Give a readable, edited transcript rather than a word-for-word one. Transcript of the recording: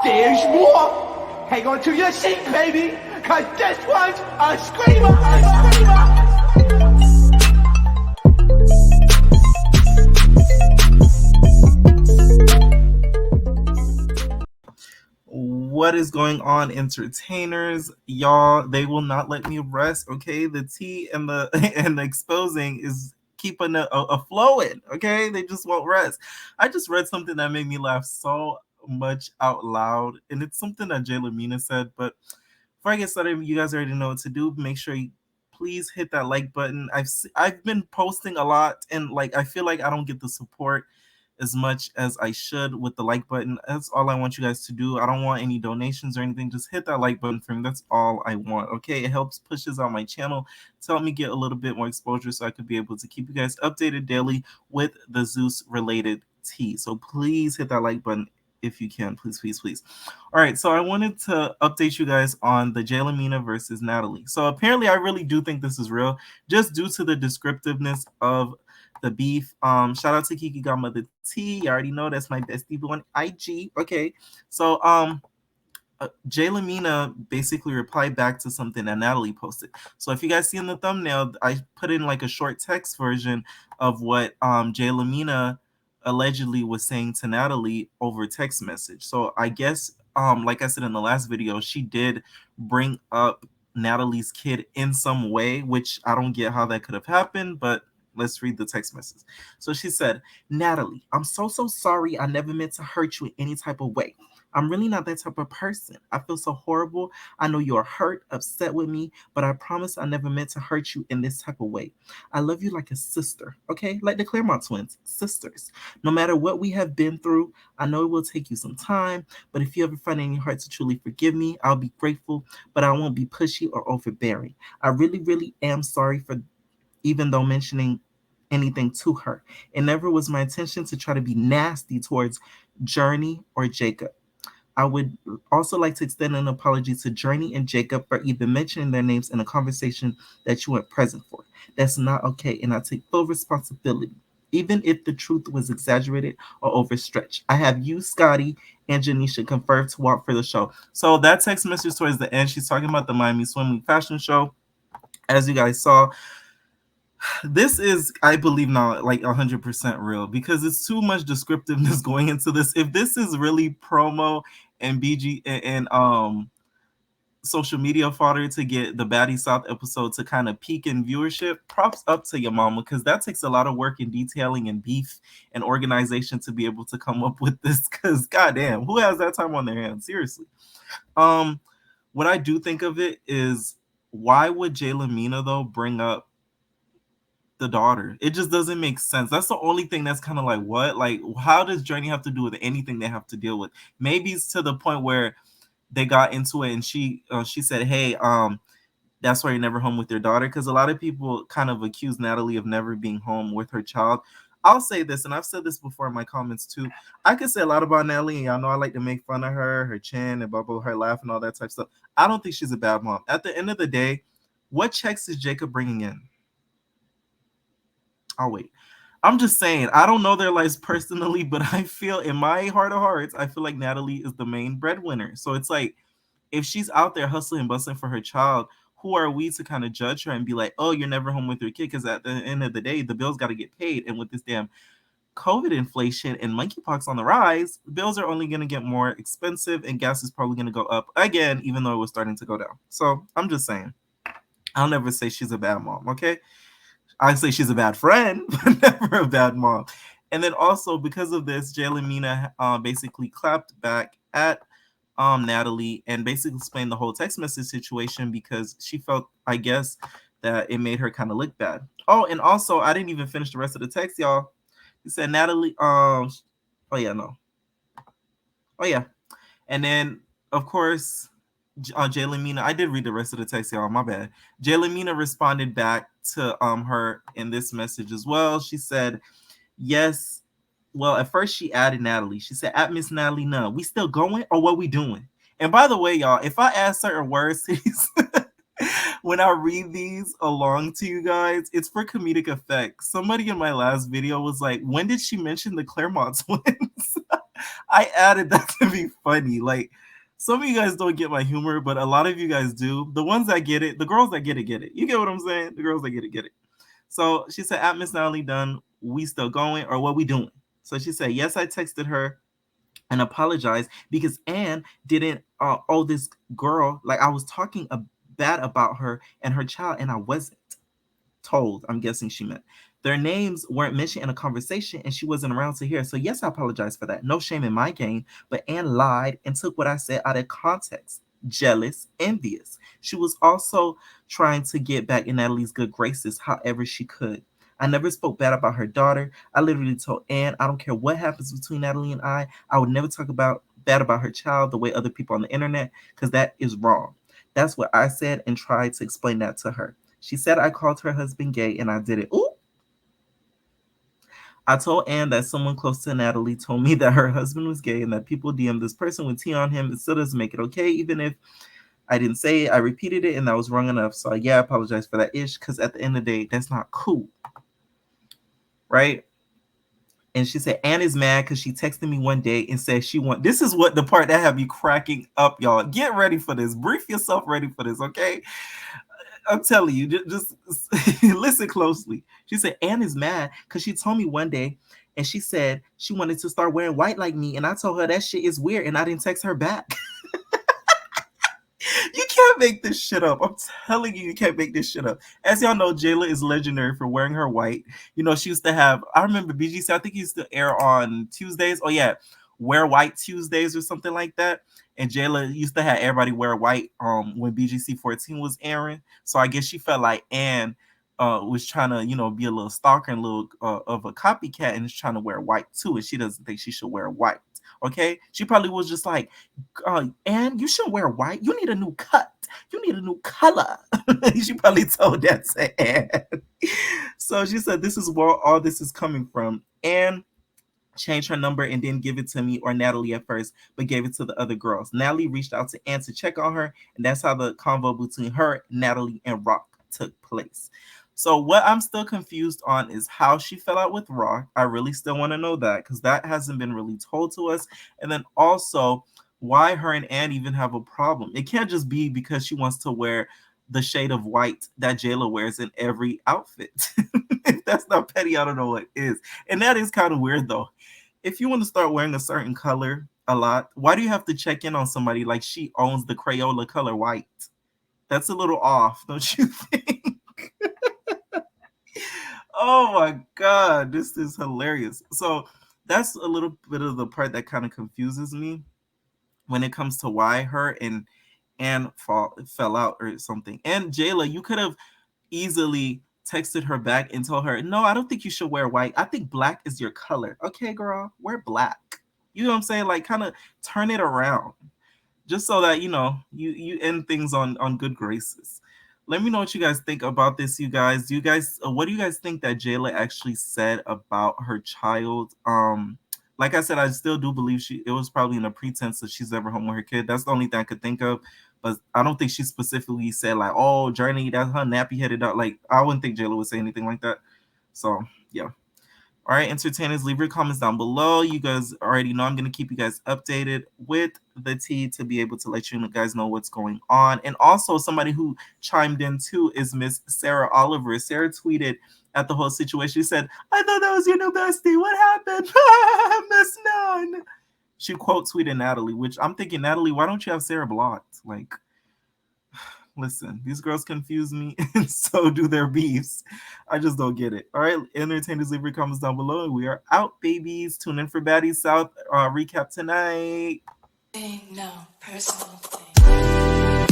There's more. Hang on to your seat, baby, cause this one's a screamer, a screamer. What is going on, entertainers? Y'all, they will not let me rest. Okay, the tea and the and the exposing is keeping a flowing. Okay, they just won't rest. I just read something that made me laugh so much out loud, and it's something that Jelaminah said. But before I get started, you guys already know what to do. Make sure you please hit that like button. I've been posting a lot, and like I feel like I don't get the support as much as I should with the like button. That's all I want you guys to do. I don't want any donations or anything. Just hit that like button for me. That's all I want. Okay, it helps pushes out my channel to help me get a little bit more exposure, so I could be able to keep you guys updated daily with the Zeus related tea. So please hit that like button if you can, please, please, please. All right, so I wanted to update you guys on the Jelaminah versus Natalie. So apparently, I really do think this is real, just due to the descriptiveness of the beef. Shout out to Kiki Godmother T. You already know that's my bestie boo on IG. Okay, so Jelaminah basically replied back to something that Natalie posted. So if you guys see in the thumbnail, I put in like a short text version of what Jelaminah allegedly was saying to Natalie over text message. So I guess like I said in the last video, she did bring up Natalie's kid in some way, which I don't get how that could have happened, but let's read the text message. So she said, Natalie, I'm so sorry. I never meant to hurt you in any type of way. I'm really not that type of person. I feel so horrible. I know you're hurt, upset with me, but I promise I never meant to hurt you in this type of way. I love you like a sister, okay? Like the Claremont twins, sisters. No matter what we have been through, I know it will take you some time, but if you ever find it in your heart to truly forgive me, I'll be grateful, but I won't be pushy or overbearing. I really am sorry for even though mentioning anything to her. It never was my intention to try to be nasty towards Journey or Jacob. I would also like to extend an apology to Journey and Jacob for even mentioning their names in a conversation that you weren't present for. That's not okay, and I take full responsibility, even if the truth was exaggerated or overstretched. I have you, Scotty, and Janisha confirmed to walk for the show. So that text message towards the end, she's talking about the Miami Swim Week fashion show. As you guys saw, this is, I believe now, like 100% real, because it's too much descriptiveness going into this. If this is really promo and BG and social media fodder to get the Baddie South episode to kind of peak in viewership, props up to your mama, because that takes a lot of work and detailing and beef and organization to be able to come up with this, because goddamn, who has that time on their hands? Seriously. What I do think of it is, why would Jelaminah though bring up the daughter? It just doesn't make sense. That's the only thing that's kind of like, what? Like, how does Journey have to do with anything they have to deal with? Maybe it's to the point where they got into it and she said, hey, that's why you're never home with your daughter, because a lot of people kind of accuse Natalie of never being home with her child. I'll say this, and I've said this before in my comments too. I could say a lot about Natalie, and y'all know I like to make fun of her chin and bubble, her laugh and all that type of stuff. I don't think she's a bad mom. At the end of the day, what checks is Jacob bringing in? I'll wait. I'm just saying, I don't know their lives personally, but I feel in my heart of hearts, I feel like Natalie is the main breadwinner. So it's like, if she's out there hustling and bustling for her child, who are we to kind of judge her and be like, oh, you're never home with your kid? Because at the end of the day, the bills got to get paid. And with this damn COVID inflation and monkeypox on the rise, bills are only going to get more expensive, and gas is probably going to go up again, even though it was starting to go down. So I'm just saying, I'll never say she's a bad mom, okay? I say she's a bad friend, but never a bad mom. And then also, because of this, Jelaminah basically clapped back at Natalie and basically explained the whole text message situation, because she felt, I guess, that it made her kind of look bad. Oh, and also, I didn't even finish the rest of the text, y'all. He said, Natalie, oh yeah, no. Oh yeah. And then, of course, Jelaminah, I did read the rest of the text, y'all. My bad. Jelaminah responded back to her in this message as well. She said, yes. Well, at first she added Natalie. She said, at Miss Natalie Nunn, we still going or what we doing? And by the way, y'all, if I add certain words to these, when I read these along to you guys, it's for comedic effect. Somebody in my last video was like, when did she mention the Claremont twins? I added that to be funny. Like, some of you guys don't get my humor, but a lot of you guys do. The ones that get it, the girls that get it, get it. You get what I'm saying? The girls that get it. So she said, at Miss Natalie Dunn, we still going or what we doing? So she said, yes, I texted her and apologized because Anne didn't owe this girl. Like, I was talking bad about her and her child, and I wasn't told. I'm guessing she meant. Their names weren't mentioned in a conversation, and she wasn't around to hear. So, yes, I apologize for that. No shame in my game, but Anne lied and took what I said out of context. Jealous, envious. She was also trying to get back in Natalie's good graces however she could. I never spoke bad about her daughter. I literally told Anne, I don't care what happens between Natalie and I would never talk about bad about her child the way other people on the internet, because that is wrong. That's what I said and tried to explain that to her. She said I called her husband gay and I did it. Ooh. I told Anne that someone close to Natalie told me that her husband was gay and that people DM this person with tea on him. It still doesn't make it okay, even if I didn't say it. I repeated it and that was wrong enough. So yeah, I apologize for that ish, because at the end of the day, that's not cool. Right? And she said, Anne is mad because she texted me one day and said this is what the part that had me cracking up, y'all. Get ready for this. Brief yourself ready for this, okay? I'm telling you, just listen closely. She said, Anne is mad because she told me one day and she said she wanted to start wearing white like me. And I told her that shit is weird and I didn't text her back. You can't make this shit up. I'm telling you, you can't make this shit up. As y'all know, Jayla is legendary for wearing her white. You know, she used to have, I remember BGC, I think he used to air on Tuesdays. Oh, yeah. Wear White Tuesdays or something like that. And Jayla used to have everybody wear white when BGC 14 was airing. So I guess she felt like Anne was trying to, you know, be a little stalker and a little of a copycat and is trying to wear white too. And she doesn't think she should wear white. Okay, she probably was just like, Anne, you shouldn't wear white. You need a new cut. You need a new color. She probably told that to Anne. So she said, this is where all this is coming from. Anne changed her number and didn't give it to me or Natalie at first, but gave it to the other girls. Natalie reached out to Anne to check on her, and that's how the convo between her, Natalie, and Rock took place. So what I'm still confused on is how she fell out with Rock. I really still want to know that, because that hasn't been really told to us. And then also why her and Anne even have a problem. It can't just be because she wants to wear the shade of white that Jayla wears in every outfit. If that's not petty, I don't know what is. And that is kind of weird though. If you want to start wearing a certain color a lot, why do you have to check in on somebody like she owns the Crayola color white? That's a little off, don't you think? Oh my God, this is hilarious. So that's a little bit of the part that kind of confuses me when it comes to why her and Anne fell out or something. And Jayla, you could have easily texted her back and told her, no, I don't think you should wear white. I think black is your color. Okay, girl, wear black. You know what I'm saying? Like, kind of turn it around, just so that, you know, you end things on good graces. Let me know what you guys think about this, you guys. Do you guys what do you guys think that Jayla actually said about her child? Like I said, I still do believe it was probably in a pretense that she's ever home with her kid. That's the only thing I could think of. But I don't think she specifically said like, oh, Journey, that's her nappy headed out. Like, I wouldn't think Jayla would say anything like that. So yeah. All right, entertainers, leave your comments down below. You guys already know I'm going to keep you guys updated with the tea to be able to let you guys know what's going on. And also, somebody who chimed in too is Miss Sarah Oliver. Sarah tweeted at the whole situation. She said, I thought that was your new bestie. What happened? Miss Nunn. She quote tweeted Natalie, which I'm thinking, Natalie, why don't you have Sarah blocked? Like, listen, these girls confuse me, and so do their beefs. I just don't get it. All right, entertainers, leave your comments down below. We are out, babies. Tune in for Baddies South recap tonight. No personal thing.